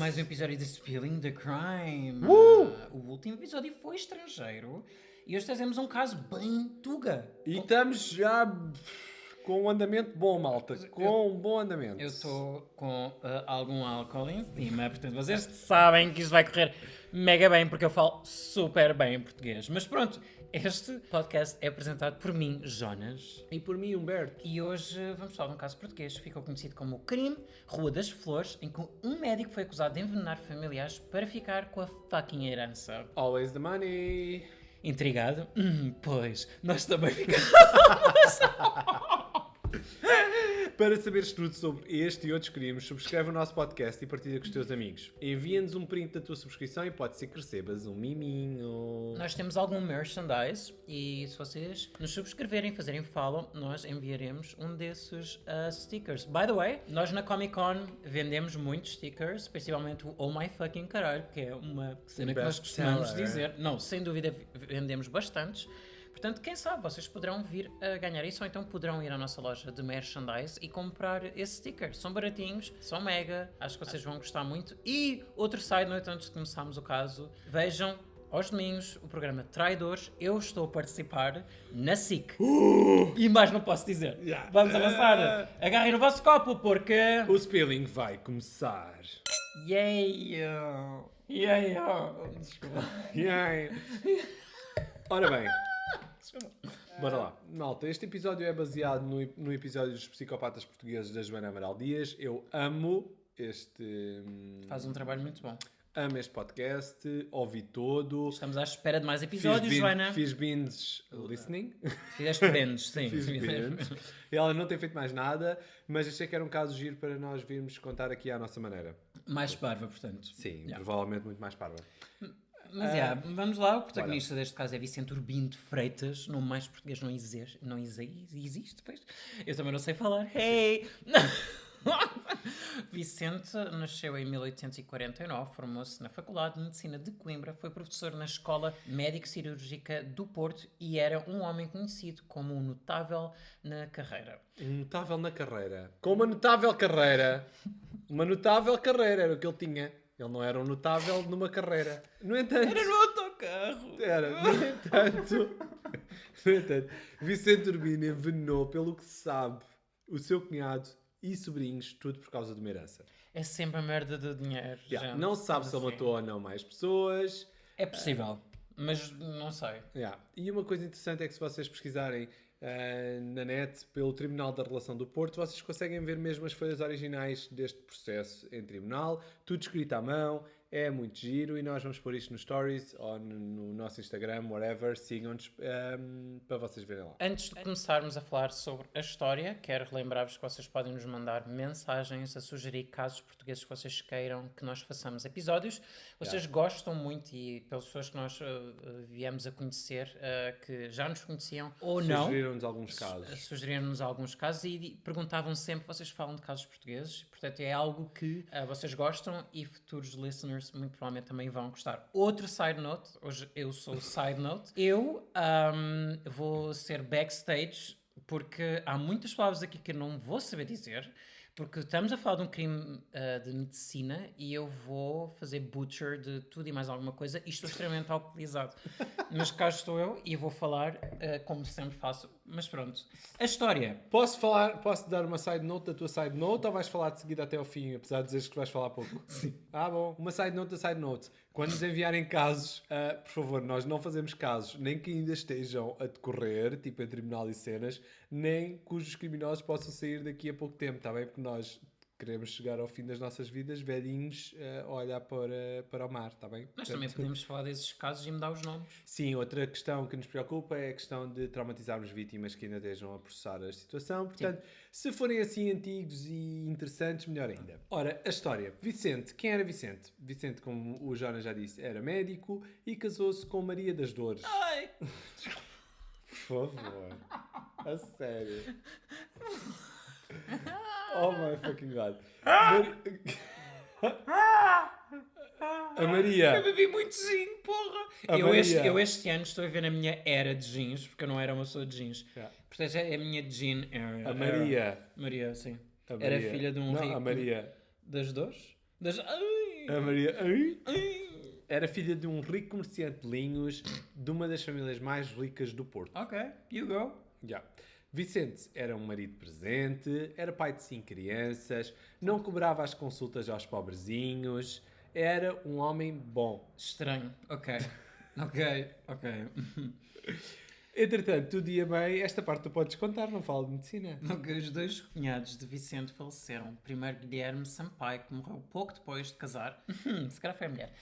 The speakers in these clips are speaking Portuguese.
mais um episódio de Spilling the Crime. O último episódio foi estrangeiro e hoje trazemos um caso bem tuga. E estamos já com um andamento bom, malta. Com um bom andamento. Eu estou com algum álcool em cima, portanto vocês sabem que isto vai correr mega bem porque eu falo super bem em português. Mas pronto, este podcast é apresentado por mim, Jonas. E por mim, Humberto. E hoje vamos falar de um caso português que ficou conhecido como o crime Rua das Flores, em que um médico foi acusado de envenenar familiares para ficar com a fucking herança. Always the money. Intrigado? Pois, nós também ficamos. Para saberes tudo sobre este e outros crimes, subscreve o nosso podcast e partilha com os teus amigos. Envia-nos um print da tua subscrição e pode ser que recebas um miminho. Nós temos algum merchandise e se vocês nos subscreverem e fazerem follow, nós enviaremos um desses stickers. By the way, nós na Comic Con vendemos muitos stickers, principalmente o Oh My Fucking Caralho, que é uma cena que nós costumamos dizer. Não, sem dúvida vendemos bastantes. Portanto, quem sabe, vocês poderão vir a ganhar isso ou então poderão ir à nossa loja de merchandise e comprar esse sticker. São baratinhos, são mega, acho que vocês vão gostar muito. E outro side note antes de começarmos o caso, vejam aos domingos o programa Traidores. Eu estou a participar na SIC. E mais não posso dizer. Yeah. Vamos avançar. Agarrem no vosso copo porque... O spilling vai começar. Yeah. Yeah. Desculpa. Yeah. Ora bem. Bora lá. Malta, este episódio é baseado no episódio dos Psicopatas Portugueses da Joana Amaral Dias. Eu amo este... Faz um trabalho muito bom. Amo este podcast, ouvi todo. Estamos à espera de mais episódios, Joana. Fiz binge listening. Fizeste binge, sim. Fiz binge. Ela não tem feito mais nada, mas achei que era um caso giro para nós virmos contar aqui à nossa maneira. Mais parva, portanto. Sim, provavelmente muito mais parva. Mas vamos lá, o protagonista deste caso é Vicente Urbino de Freitas, nome mais português não existe, pois. Eu também não sei falar. Hey! Vicente nasceu em 1849, formou-se na Faculdade de Medicina de Coimbra, foi professor na Escola Médico-Cirúrgica do Porto e era um homem conhecido como um notável na carreira. Um notável na carreira. Com uma notável carreira. Uma notável carreira era o que ele tinha. Ele não era um notável numa carreira. No entanto... Era no autocarro! Era. No entanto, Vicente Urbino envenenou, pelo que se sabe, o seu cunhado e sobrinhos, tudo por causa de uma herança. É sempre a merda de dinheiro. Yeah. Gente. Não se sabe se ele matou ou não mais pessoas. É possível, mas não sei. Yeah. E uma coisa interessante é que se vocês pesquisarem na net pelo Tribunal da Relação do Porto, vocês conseguem ver mesmo as folhas originais deste processo em tribunal, tudo escrito à mão, é muito giro e nós vamos pôr isto nos stories ou no nosso Instagram, whatever, sigam-nos para vocês verem lá. Antes de começarmos a falar sobre a história, quero relembrar-vos que vocês podem nos mandar mensagens a sugerir casos portugueses que vocês queiram que nós façamos episódios. Vocês gostam muito e pelas pessoas que nós viemos a conhecer, que já nos conheciam ou não, Sugeriram-nos alguns casos. sugeriram-nos alguns casos e perguntavam sempre, vocês falam de casos portugueses? Portanto, é algo que vocês gostam e futuros listeners muito provavelmente também vão gostar. Outro side note, hoje eu sou o side note, eu vou ser backstage porque há muitas palavras aqui que eu não vou saber dizer, porque estamos a falar de um crime de medicina e eu vou fazer butcher de tudo e mais alguma coisa e estou extremamente alcoolizado. Mas cá estou eu e vou falar como sempre faço. Mas pronto. A história. Posso dar uma side note da tua side note ou vais falar de seguida até ao fim, apesar de dizeres que vais falar pouco? Sim. Bom. Uma side note da side note. Quando nos enviarem casos, por favor, nós não fazemos casos nem que ainda estejam a decorrer, tipo em tribunal e cenas, nem cujos criminosos possam sair daqui a pouco tempo, está bem? Porque nós queremos chegar ao fim das nossas vidas velhinhos a olhar para o mar, está bem? Nós também podemos falar desses casos e mudar os nomes. Sim, outra questão que nos preocupa é a questão de traumatizarmos vítimas que ainda estejam a processar a situação. Portanto, se forem assim antigos e interessantes, melhor ainda. Ora, a história. Vicente. Quem era Vicente? Vicente, como o Jonas já disse, era médico e casou-se com Maria das Dores. Ai! Por favor. A sério. Oh my fucking God. A Maria. Eu bebi muito gin, porra! Eu este ano estou a ver a minha era de jeans, porque eu não era uma pessoa de jeans. Yeah. Portanto, é a minha gin era. A Maria. Maria, sim. A era Maria. filha de um não, rico. A Maria. Das dores? Das... Ai! A Maria era filha de um rico comerciante de linhos de uma das famílias mais ricas do Porto. Ok, you go. Yeah. Vicente era um marido presente, era pai de 5 crianças, não cobrava as consultas aos pobrezinhos, era um homem bom. Estranho. Ok. Ok. Entretanto, tudo ia bem, esta parte tu podes contar, não falo de medicina. Ok, os dois cunhados de Vicente faleceram. Primeiro Guilherme Sampaio, que morreu pouco depois de casar. Se calhar foi a mulher.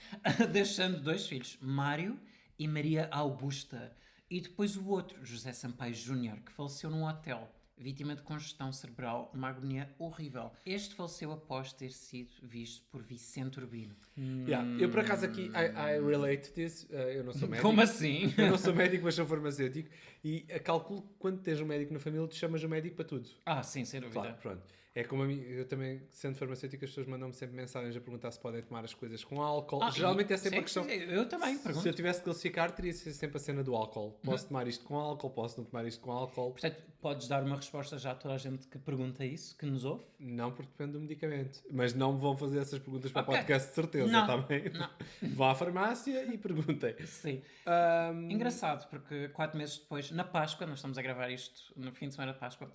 Deixando 2 filhos, Mário e Maria Augusta. E depois o outro, José Sampaio Júnior, que faleceu num hotel, vítima de congestão cerebral, uma agonia horrível. Este faleceu após ter sido visto por Vicente Urbino. Yeah. Eu, por acaso, aqui, I relate this. Eu não sou médico. Como assim? Eu não sou médico, mas sou farmacêutico. E calculo que quando tens um médico na família, tu chamas o médico para tudo. Ah, sim, sem dúvida. Claro, pronto. É como a mim, eu também, sendo farmacêutico, as pessoas mandam-me sempre mensagens a perguntar se podem tomar as coisas com álcool. Geralmente é sempre sim, a questão. Eu também pergunto. Se eu tivesse que classificar, teria sido sempre a cena do álcool. Posso tomar isto com álcool, posso não tomar isto com álcool. Portanto, podes dar uma resposta já a toda a gente que pergunta isso, que nos ouve? Não, porque depende do medicamento. Mas não me vão fazer essas perguntas para o Ok. podcast, de certeza, Não, tá bem? não. Vão à farmácia e perguntem. Sim. Ahm, Engraçado, porque 4 meses depois, na Páscoa, nós estamos a gravar isto no fim de semana de Páscoa,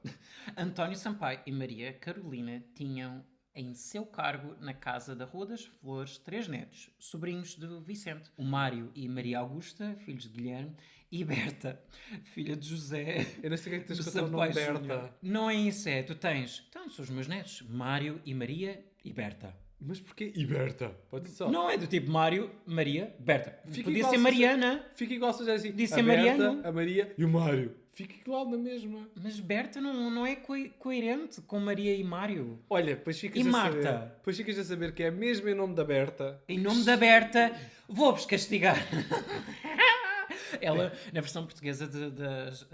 António Sampaio e Maria Carolina tinham em seu cargo na Casa da Rua das Flores 3 netos, sobrinhos de Vicente. O Mário e Maria Augusta, filhos de Guilherme, e Berta, filha de José. eu não sei o que é que tens de de contar o nome Sampaio Berta. Júnior. Não é isso, é. Tu tens. Então, são os meus netos, Mário e Maria e Berta. Mas porquê? E Berta? Pode ser só. Não é do tipo Mário, Maria, Berta. Fica Podia igual ser se- Mariana. Fica igual se eu assim. Disse a a Berta, Mariano. a Maria e o Mário. Fica igual na mesma. Mas Berta não é coerente com Maria e Mário. Olha, depois ficas E a Marta? saber. Depois ficas a saber que é mesmo em nome da Berta. Em nome da Berta, vou-vos castigar. Ela, na versão portuguesa das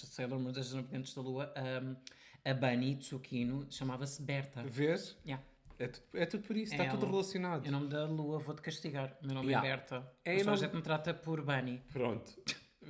Sailor Moon, das Navegantes da Lua, a Bunny Tsukino chamava-se Berta. Vês? Yeah. É tudo por isso, É está tudo ela. relacionado. Em nome da Lua, vou-te castigar. Meu nome Yeah. é Berta. É Mas em toda a nome- gente me trata por Bunny. Pronto.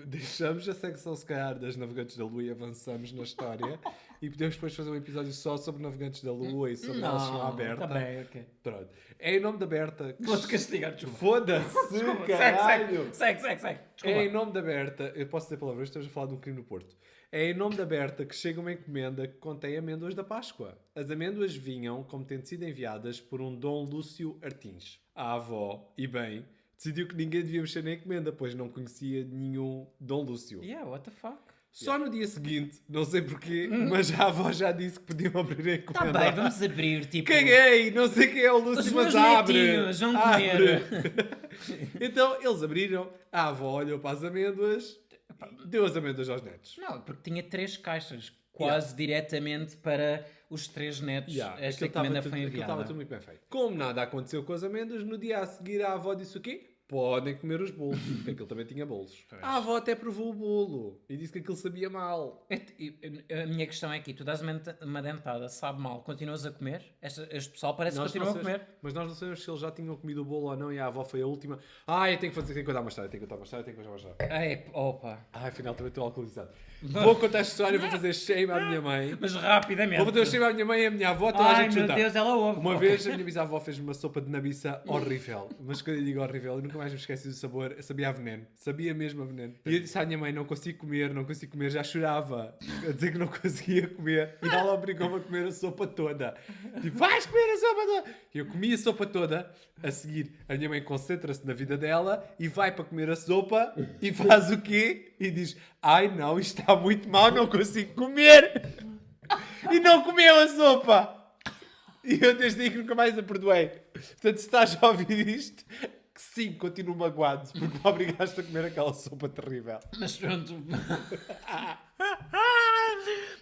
Deixamos a secção, se calhar, das Navegantes da Lua e avançamos na história. E podemos depois fazer um episódio só sobre Navegantes da Lua e sobre elas chegam à Berta. Tá bem, ok. Pronto. É em nome da Berta. que- Vou-te castigar, desculpa. Foda-se, Desculpa, caralho! segue. Desculpa. É em nome da Berta, eu posso dizer palavrões, estamos a falar de um crime no Porto. É em nome da Berta que chega uma encomenda que contém amêndoas da Páscoa. As amêndoas vinham como tendo sido enviadas por um Dom Lúcio Artins. A avó, e bem, decidiu que ninguém devia mexer na encomenda, pois não conhecia nenhum Dom Lúcio. Yeah, what the fuck? Só no dia seguinte, não sei porquê, mas a avó já disse que podiam abrir a Tá encomenda. bem, vamos abrir, tipo... Caguei, não sei quem é o Lúcio, Os mas meus abre. netinhos vão Abre. comer. Então eles abriram, a avó olhou para as amêndoas e deu as amêndoas aos netos. Não, porque tinha 3 caixas, quase diretamente para os 3 netos. Esta aquilo encomenda tudo- foi aquilo estava enviada. tudo muito bem feito. Como nada aconteceu com as amêndoas, no dia a seguir a avó disse o quê? Podem comer os bolos, porque aquilo também tinha bolos. Pois. A avó até provou o bolo e disse que aquilo sabia mal. A minha questão é aqui, tu dás uma dentada, sabe mal, continuas a comer? Este pessoal parece que Nós continua não a sabemos- comer. Mas nós não sabemos se eles já tinham comido o bolo ou não e a avó foi a última. Ai, eu tenho que contar uma história, tenho que contar uma história. Ei, opa. Ai, afinal também estou alcoolizado. Vou contar esta história, vou fazer shame à minha mãe. Mas rapidamente. Vou fazer shame à minha mãe e à minha avó, toda a Ai, gente meu junta. Deus, ela ouve. Uma Ok. vez a minha bisavó fez uma sopa de nabiça horrível. Mas quando eu digo horrível, eu nunca mais me esqueci do sabor. Sabia a veneno. Sabia mesmo a veneno. E eu disse à minha mãe, não consigo comer. Já chorava. A dizer que não conseguia comer. E ela obrigou-me a comer a sopa toda. Tipo, vais comer a sopa toda. E eu comi a sopa toda. A seguir, a minha mãe concentra-se na vida dela e vai para comer a sopa e faz o quê? E diz, ai não, isto está muito mal, não consigo comer. E não comeu a sopa. E eu desde aí que nunca mais a perdoei. Portanto, se estás a ouvir isto, que sim, continuo magoado, porque me obrigaste a comer aquela sopa terrível. Mas pronto.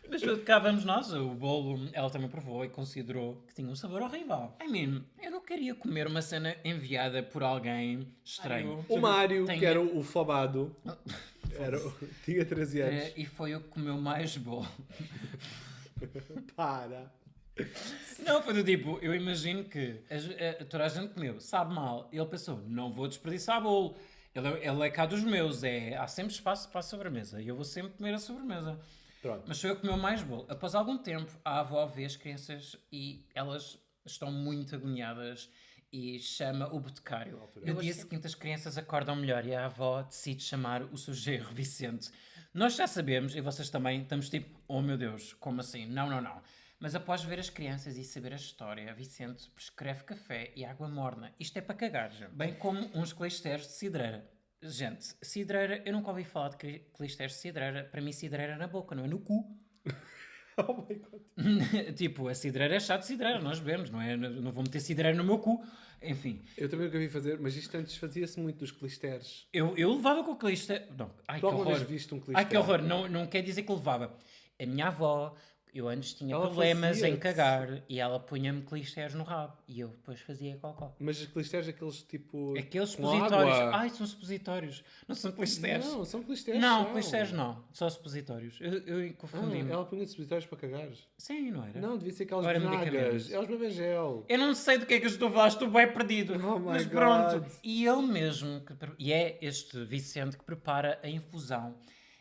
Mas pronto, cá vamos nós. O bolo, ela também provou e considerou que tinha um sabor horrível. I mean, eu não queria comer uma cena enviada por alguém estranho. O Mário, Tem- que era o fabado, tinha 13 anos. E foi o que comeu mais bolo. Para. Não, foi do tipo, eu imagino que toda a gente comeu, sabe mal. E ele pensou, não vou desperdiçar bolo. Ele é cá dos meus, há sempre espaço para a sobremesa. E eu vou sempre comer a sobremesa. Pronto. Mas foi eu que comeu mais bolo. Após algum tempo, a avó vê as crianças e elas estão muito agoniadas e chama o boticário. altura. No dia seguinte as crianças acordam melhor e a avó decide chamar o seu genro Vicente. Nós já sabemos, e vocês também, estamos tipo, oh meu Deus, como assim? Não, não, não. Mas após ver as crianças e saber a história, Vicente prescreve café e água morna. Isto é para cagar, gente. Bem como uns clisteres de cidreira. Gente, cidreira, eu nunca ouvi falar de clisteres de cidreira. Para mim, cidreira é na boca, não é no cu. Oh my God. Tipo, a cidreira é chá de cidreira, nós bebemos, não é? Não vou meter cidreira no meu cu. Enfim, Eu também nunca vi fazer, mas isto antes fazia-se muito dos clisteres. eu levava com o clister. Não, ai Tu que alguma vez horror. viste um clister? Ai que horror, não quer dizer que levava. A minha avó, eu antes tinha Ela problemas em fazia-te. cagar e ela punha-me clisteres no rabo e eu depois fazia cocó. Mas os clisteres, aqueles tipo. Aqueles com supositórios. água. Ai, são supositórios. Não são clisteres. Não, são clisteres. Não, são. clisteres não. Só supositórios. Eu confundi-me. Ela punha supositórios para cagares. Sim, não era? Não, devia ser aquelas Ou era benagas. medicamentos? É os bebegel. Eu não sei do que é que eu estou a falar, estou bem perdido. Oh my Mas pronto. God. E ele mesmo, e é este Vicente que prepara a infusão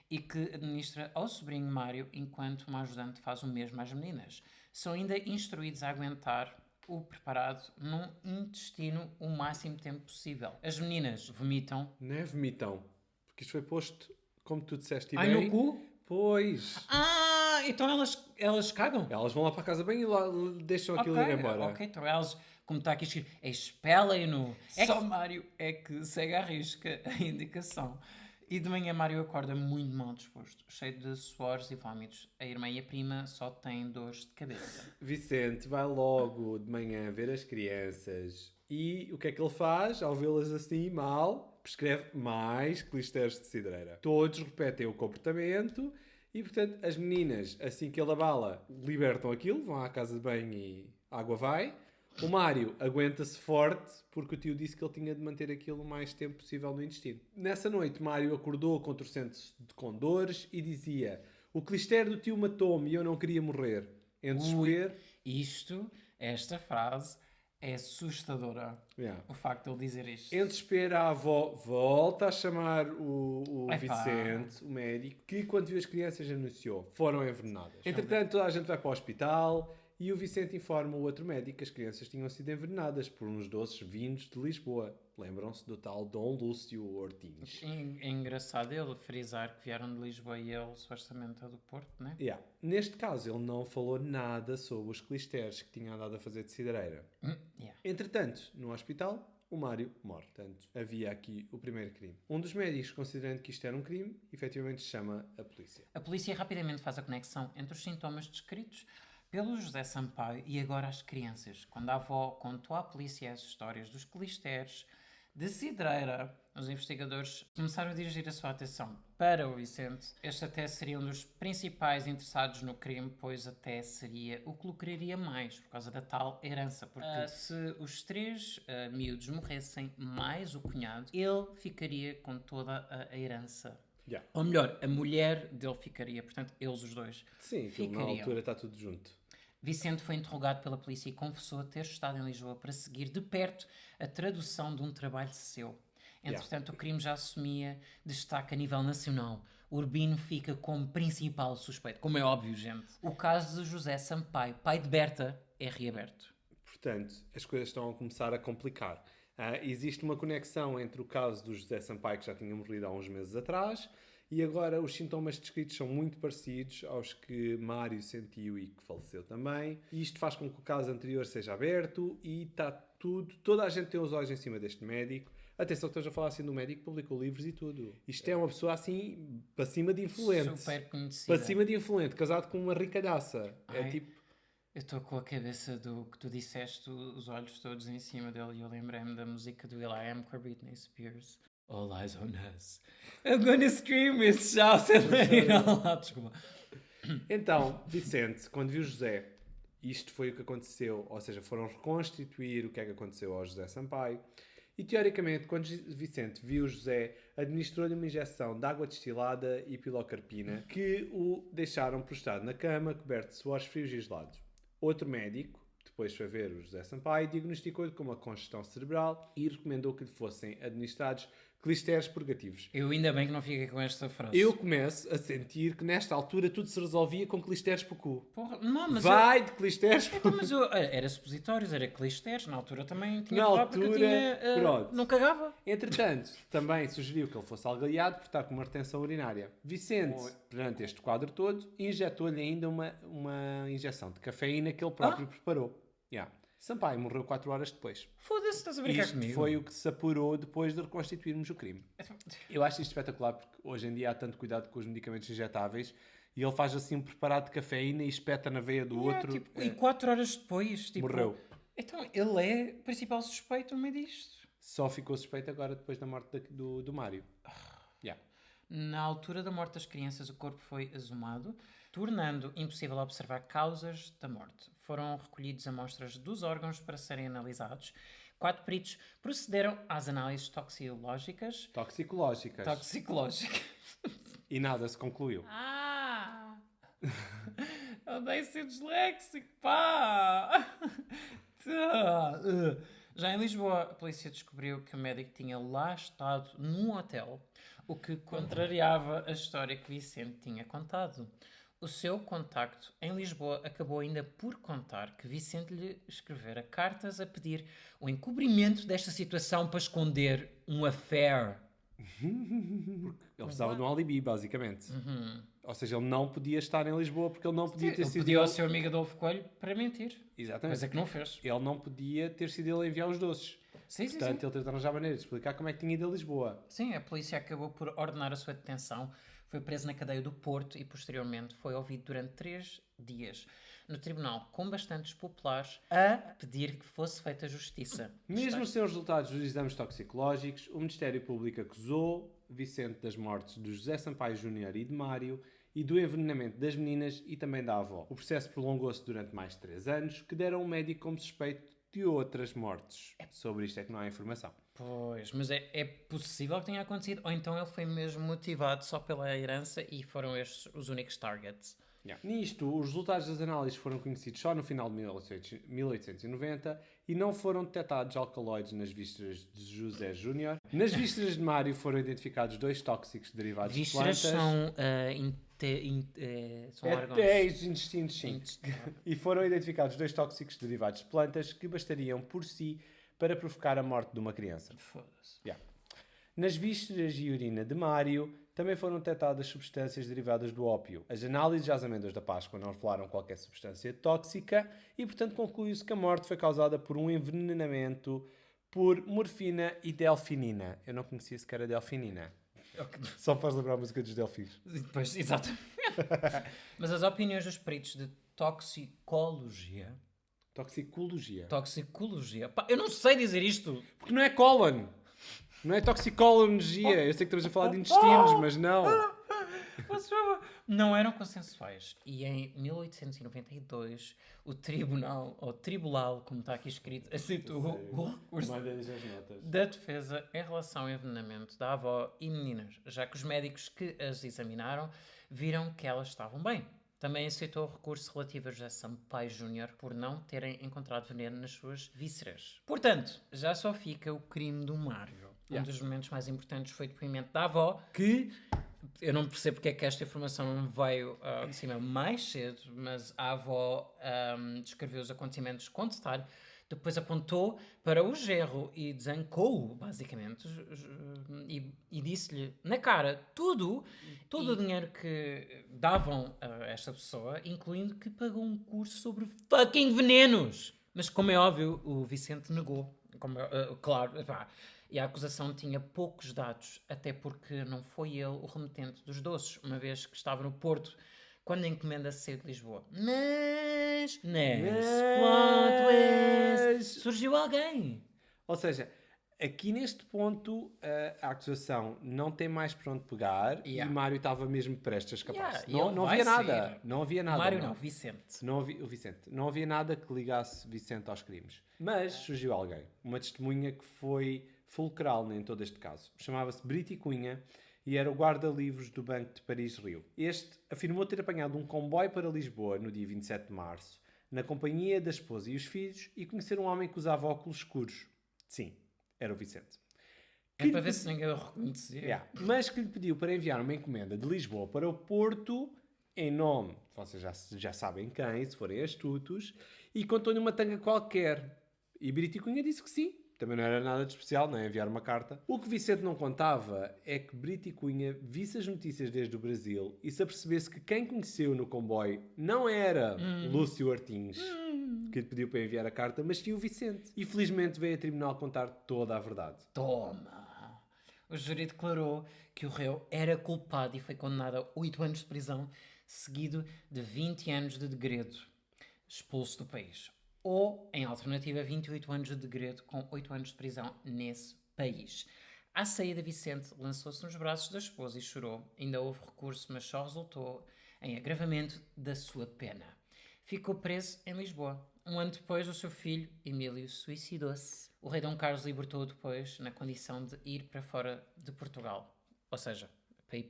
e que administra ao sobrinho Mário, enquanto uma ajudante faz o mesmo às meninas. São ainda instruídos a aguentar o preparado num intestino o máximo tempo possível. As meninas vomitam. Não é vomitão. Porque isto foi posto, como tu disseste, Ai, no cu? Pois. Ah, então elas cagam? Elas vão lá para casa bem e lá deixam aquilo ir embora. Ok, então elas, como está aqui escrito, expelem-no. Só Mário é que segue à risca a indicação. E de manhã Mário acorda muito mal disposto, cheio de suores e vómitos. A irmã e a prima só têm dores de cabeça. Vicente vai logo de manhã ver as crianças e o que é que ele faz? Ao vê-las assim mal, prescreve mais clisteres de cidreira. Todos repetem o comportamento e, portanto, as meninas, assim que ele abala, libertam aquilo, vão à casa de banho e a água vai. O Mário aguenta-se forte porque o tio disse que ele tinha de manter aquilo o mais tempo possível no intestino. Nessa noite, Mário acordou contorcendo-se com dores e dizia: o clister do tio matou-me e eu não queria morrer. Em desespero... Esta frase é assustadora. Yeah. O facto de ele dizer isto. Em desespero, a avó volta a chamar o Epá. Vicente, o médico, que quando viu as crianças anunciou: foram envenenadas. Entretanto, toda a gente vai para o hospital e o Vicente informa o outro médico que as crianças tinham sido envenenadas por uns doces vindos de Lisboa. Lembram-se do tal Dom Lúcio Ortins. É engraçado ele frisar que vieram de Lisboa e ele supostamente é do Porto, né? Yeah. Neste caso, ele não falou nada sobre os clisteres que tinha andado a fazer de cidreira. Yeah. Entretanto, no hospital, o Mário morre. Portanto, havia aqui o primeiro crime. Um dos médicos, considerando que isto era um crime, efetivamente chama a polícia. A polícia rapidamente faz a conexão entre os sintomas descritos pelo José Sampaio e agora as crianças. Quando a avó contou à polícia as histórias dos clisteres de cidreira, os investigadores começaram a dirigir a sua atenção para o Vicente. Este até seria um dos principais interessados no crime, pois até seria o que lucraria mais por causa da tal herança. Porque se os três miúdos morressem, mais o cunhado, ele ficaria com toda a herança. Yeah. Ou melhor, a mulher dele ficaria. Portanto, eles os dois Sim, aquilo na ficariam. altura está tudo junto. Vicente foi interrogado pela polícia e confessou ter estado em Lisboa para seguir de perto a tradução de um trabalho seu. Entretanto, o crime já assumia destaque a nível nacional. Urbino fica como principal suspeito. Como é óbvio, gente. O caso de José Sampaio, pai de Berta, é reaberto. Portanto, as coisas estão a começar a complicar. Existe uma conexão entre o caso do José Sampaio, que já tinha morrido há uns meses atrás, e agora os sintomas descritos são muito parecidos aos que Mário sentiu e que faleceu também. E isto faz com que o caso anterior seja aberto e está tudo... Toda a gente tem os olhos em cima deste médico. Atenção que estamos a falar assim do médico que publicou livros e tudo. Isto é uma pessoa assim, para cima de influente. Super conhecida. Para cima de influente, casado com uma ricalhaça. É Ai. tipo... Eu estou com a cabeça do que tu disseste, os olhos todos em cima dele, e eu lembrei-me da música do will.i.am com a Britney Spears. All eyes on us. I'm gonna scream it, shout it. Desculpa. Então, Vicente, quando viu José, isto foi o que aconteceu, ou seja, foram reconstituir o que é que aconteceu ao José Sampaio, e teoricamente, quando Vicente viu José, administrou-lhe uma injeção de água destilada e pilocarpina que o deixaram prostrado na cama, coberto de suores frios e gelados. Outro médico, depois foi ver o José Sampaio, diagnosticou-lhe com uma congestão cerebral e recomendou que lhe fossem administrados clisteres purgativos. Eu ainda bem que não fiquei com esta frase. Eu começo a sentir que nesta altura tudo se resolvia com clisteres para o cu. Porra, não, mas Vai de clisteres para o Então, cu. mas era supositórios, era clisteres. Na altura também tinha Na que levar porque eu altura, tinha, pronto. não cagava. Entretanto, também sugeriu que ele fosse algaleado por estar com uma retenção urinária. Vicente, perante este quadro todo, injetou-lhe ainda uma injeção de cafeína que ele próprio preparou. Yeah. Sampaio morreu 4 horas depois. Foda-se, estás a brincar Isto comigo. foi o que se apurou depois de reconstituirmos o crime. Eu acho isto espetacular porque hoje em dia há tanto cuidado com os medicamentos injetáveis e ele faz assim um preparado de cafeína e espeta na veia do outro. Tipo, e 4 horas depois, tipo, Morreu. Então, ele é o principal suspeito no meio disto. Só ficou suspeito agora depois da morte do Mário. Yeah. Na altura da morte das crianças, o corpo foi exumado, tornando impossível observar causas da morte. Foram recolhidos amostras dos órgãos para serem analisados. 4 peritos procederam às análises toxicológicas. Toxicológicas. E nada se concluiu. Eu dei ser disléxico, pá! Já em Lisboa, a polícia descobriu que o médico tinha lá estado num hotel, o que contrariava a história que Vicente tinha contado. O seu contacto em Lisboa acabou ainda por contar que Vicente lhe escrevera cartas a pedir o encobrimento desta situação para esconder um affair. Ele precisava de um alibi, basicamente. Ou seja, ele não podia estar em Lisboa porque ele não podia ter Ele sido pediu ao ele. seu amigo Adolfo Coelho para mentir. Exatamente. Coisa que não fez. Ele não podia ter sido ele a enviar os doces. Sim, Portanto, ele teve de arranjar maneira de explicar como é que tinha ido a Lisboa. Sim, a polícia acabou por ordenar a sua detenção. Foi preso na cadeia do Porto e, posteriormente, foi ouvido durante 3 dias no tribunal, com bastantes populares a pedir que fosse feita justiça. Mesmo sem os resultados dos exames toxicológicos, o Ministério Público acusou Vicente das mortes de José Sampaio Júnior e de Mário e do envenenamento das meninas e também da avó. O processo prolongou-se durante mais de 3 anos, que deram o médico como suspeito de outras mortes. Sobre isto é que não há informação. Pois, mas é possível que tenha acontecido, ou então ele foi mesmo motivado só pela herança e foram estes os únicos targets. Yeah. Nisto, os resultados das análises foram conhecidos só no final de 1890 e não foram detectados alcaloides nas vísceras de José Júnior. Nas vísceras de Mário foram identificados 2 tóxicos derivados de plantas. Vísceras são órgãos. Até os intestinos, sim. E foram identificados 2 tóxicos derivados de plantas que bastariam por si para provocar a morte de uma criança. Foda-se. Yeah. Nas vísceras e urina de Mário também foram detectadas substâncias derivadas do ópio. As análises às amêndoas da Páscoa não revelaram qualquer substância tóxica e, portanto, concluiu-se que a morte foi causada por um envenenamento por morfina e delfinina. Eu não conhecia sequer a delfinina. Só me faz lembrar a música dos delfins. Pois, exatamente. Mas as opiniões dos peritos de toxicologia... Toxicologia. Pá, eu não sei dizer isto. Porque não é colon. Não é toxicologia. Eu sei que estamos a falar de intestinos, mas não. Não eram consensuais. E em 1892, o tribunal, ou tribunal, como está aqui escrito, aceitou o recurso Manda-lhes as notas. da defesa em relação ao envenenamento da avó e meninas, já que os médicos que as examinaram viram que elas estavam bem. Também aceitou o recurso relativo a José Sampaio Júnior por não terem encontrado veneno nas suas vísceras. Portanto, já só fica o crime do Mário. Um dos momentos mais importantes foi o depoimento da avó, que eu não percebo porque é que esta informação veio de cima mais cedo, mas a avó descreveu os acontecimentos com detalhe, depois apontou para o genro e desancou-o, basicamente, e disse-lhe na cara todo o dinheiro que davam a esta pessoa, incluindo que pagou um curso sobre fucking venenos. Mas, como é óbvio, o Vicente negou. Claro, pá. E a acusação tinha poucos dados, até porque não foi ele o remetente dos doces, uma vez que estava no Porto quando a encomenda saiu de Lisboa. Mas plot twist, surgiu alguém. Ou seja, aqui neste ponto a acusação não tem mais para onde pegar e Mário estava mesmo prestes a escapar-se. Não havia nada. Não havia nada. Mário não, Vicente. O Vicente. Não havia nada que ligasse Vicente aos crimes. Mas surgiu alguém, uma testemunha que foi fulcral em todo este caso. Chamava-se Brito Cunha e era o guarda-livros do Banco de Paris-Rio. Este afirmou ter apanhado um comboio para Lisboa no dia 27 de março, na companhia da esposa e os filhos, e conhecer um homem que usava óculos escuros. Sim, era o Vicente. É para ver se ninguém o reconhecia. Yeah. Mas que lhe pediu para enviar uma encomenda de Lisboa para o Porto, em nome, vocês já sabem quem, se forem astutos, e contou-lhe uma tanga qualquer. E Brito e Cunha disse que sim. Também não era nada de especial, não é? Enviar uma carta. O que Vicente não contava é que Brito e Cunha visse as notícias desde o Brasil e se apercebesse que quem conheceu no comboio não era Lúcio Artins, que lhe pediu para enviar a carta, mas sim o Vicente. E felizmente veio a tribunal contar toda a verdade. Toma! O júri declarou que o réu era culpado e foi condenado a 8 anos de prisão, seguido de 20 anos de degredo, expulso do país. Ou, em alternativa, 28 anos de degredo com 8 anos de prisão nesse país. À saída, Vicente lançou-se nos braços da esposa e chorou. Ainda houve recurso, mas só resultou em agravamento da sua pena. Ficou preso em Lisboa. Um ano depois, o seu filho, Emílio, suicidou-se. O rei Dom Carlos libertou-o depois, na condição de ir para fora de Portugal. Ou seja, para ir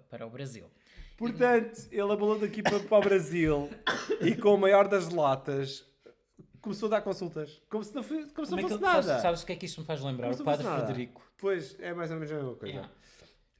para o Brasil. Portanto, ele abalou daqui para o Brasil e com o maior das latas começou a dar consultas. Como se não fosse nada. Sabes o que é que isto me faz lembrar? Como se O não fosse Padre nada. Frederico. Pois, é mais ou menos a mesma coisa.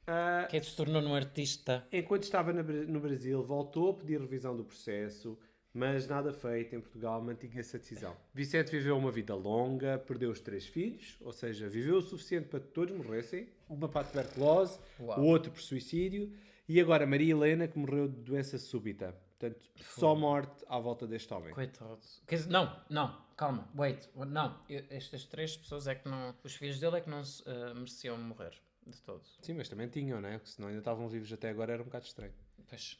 Yeah. Que se tornou num artista. Enquanto estava no Brasil, voltou a pedir revisão do processo, mas nada feito em Portugal, mantinha-se a decisão. Vicente viveu uma vida longa, perdeu os 3 filhos, ou seja, viveu o suficiente para que todos morressem, uma para a tuberculose, Uau. o outro por suicídio, e agora Maria Helena, que morreu de doença súbita. Portanto, só morte à volta deste homem. Coitado. Quer dizer, não, calma, wait, não. Estas 3 pessoas é que não. Os filhos dele é que não mereciam morrer de todo. Sim, mas também tinham, não é? Porque senão ainda estavam vivos até agora, era um bocado estranho. Pois.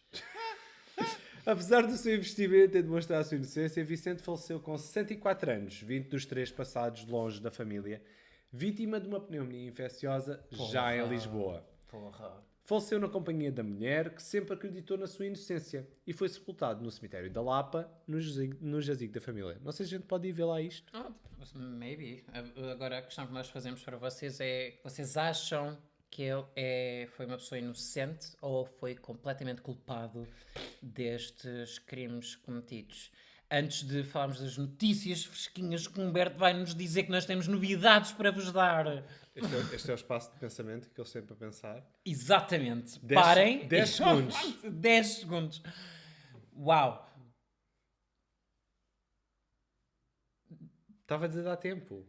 Apesar do seu investimento em demonstrar a sua inocência, Vicente faleceu com 64 anos, 20 dos 3 passados longe da família, vítima de uma pneumonia infecciosa já em Lisboa. Porra. Faleceu na companhia da mulher, que sempre acreditou na sua inocência, e foi sepultado no cemitério da Lapa, no jazigo da família. Não sei se a gente pode ir ver lá isto. Maybe. Agora a questão que nós fazemos para vocês é: vocês acham que ele foi uma pessoa inocente ou foi completamente culpado destes crimes cometidos? Antes de falarmos das notícias fresquinhas que o Humberto vai nos dizer, que nós temos novidades para vos dar. Este é o espaço de pensamento que eu sempre a pensar. Exatamente. 10 Parem. 10 segundos. 10 segundos. Uau. Estava a dizer há tempo.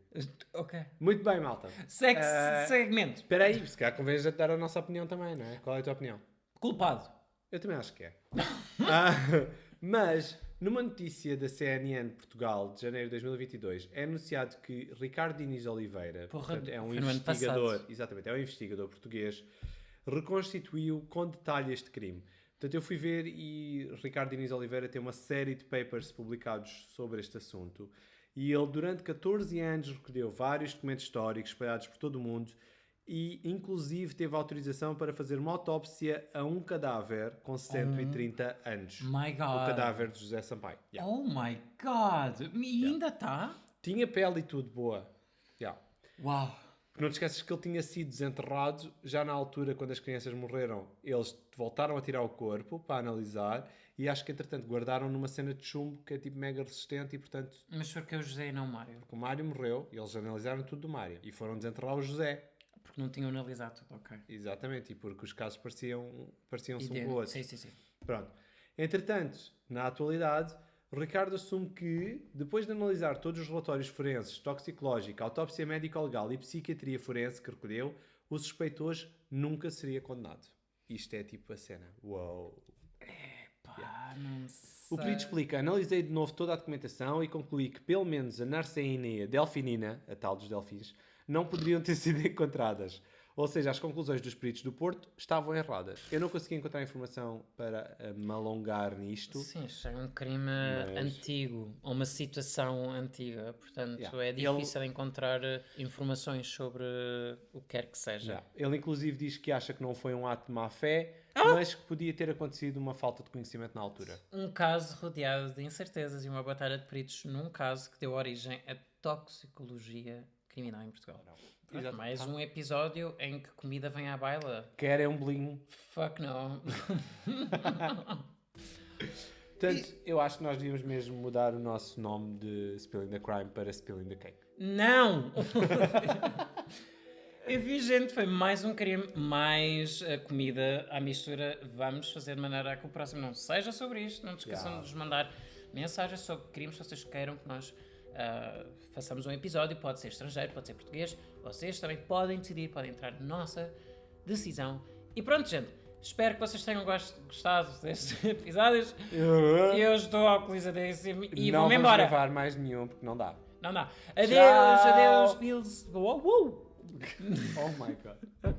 Ok. Muito bem, malta. Segmento. Espera aí, se calhar convém a gente dar a nossa opinião também, não é? Qual é a tua opinião? Culpado. Eu também acho que é. Mas, numa notícia da CNN de Portugal, de janeiro de 2022, é anunciado que Ricardo Diniz Oliveira, portanto, é um foi no ano investigador, passado. exatamente, é um investigador português, reconstituiu com detalhe este crime. Portanto, eu fui ver e Ricardo Diniz Oliveira tem uma série de papers publicados sobre este assunto. E ele, durante 14 anos, recolheu vários documentos históricos espalhados por todo o mundo e, inclusive, teve autorização para fazer uma autópsia a um cadáver com 130 anos. My God. O cadáver de José Sampaio. Yeah. Oh my God. E ainda está? Tinha pele e tudo boa. Yeah. Uau. Não te esqueças que ele tinha sido desenterrado já na altura, quando as crianças morreram. Eles voltaram a tirar o corpo para analisar e acho que, entretanto, guardaram numa cena de chumbo que é tipo mega resistente e, portanto... Mas porque é o José e não o Mário? Porque o Mário morreu e eles analisaram tudo do Mário e foram desenterrar o José. Porque não tinham analisado tudo, ok. Exatamente, e porque os casos pareciam-se um com o outro. Sim. Pronto. Entretanto, na atualidade, o Ricardo assume que, depois de analisar todos os relatórios forenses, toxicológica, autópsia médico-legal e psiquiatria forense que recolheu, o suspeitoso nunca seria condenado. Isto é tipo a cena. Uou! Não sei. O perito explica: analisei de novo toda a documentação e concluí que pelo menos a narceína e a delfinina, a tal dos delfins, não poderiam ter sido encontradas. Ou seja, as conclusões dos peritos do Porto estavam erradas. Eu não consegui encontrar informação para me alongar nisto. Sim, isto é um crime antigo, ou uma situação antiga. Portanto, é difícil encontrar informações sobre o que quer que seja. Ele, inclusive, diz que acha que não foi um ato de má-fé, mas que podia ter acontecido uma falta de conhecimento na altura. Um caso rodeado de incertezas e uma batalha de peritos num caso que deu origem à toxicologia criminal em Portugal. Pronto, mais um episódio em que comida vem à baila. Querem um bolinho? Fuck no. Portanto, eu acho que nós devíamos mesmo mudar o nosso nome de Spilling the Crime para Spilling the Cake. Não! Enfim, gente, foi mais um crime, mais comida à mistura. Vamos fazer de maneira a que o próximo não seja sobre isto. Não te esqueçam de nos mandar mensagens sobre crimes, se vocês queiram que nós façamos um episódio. Pode ser estrangeiro, pode ser português. Vocês também podem decidir, podem entrar na nossa decisão. E pronto, gente. Espero que vocês tenham gostado destes episódios. Eu estou alcoolizadíssimo e não vou-me vamos embora. gravar mais nenhum porque não dá. Não dá. Adeus, Tchau. adeus, Bills. Uou, uou. Oh my god.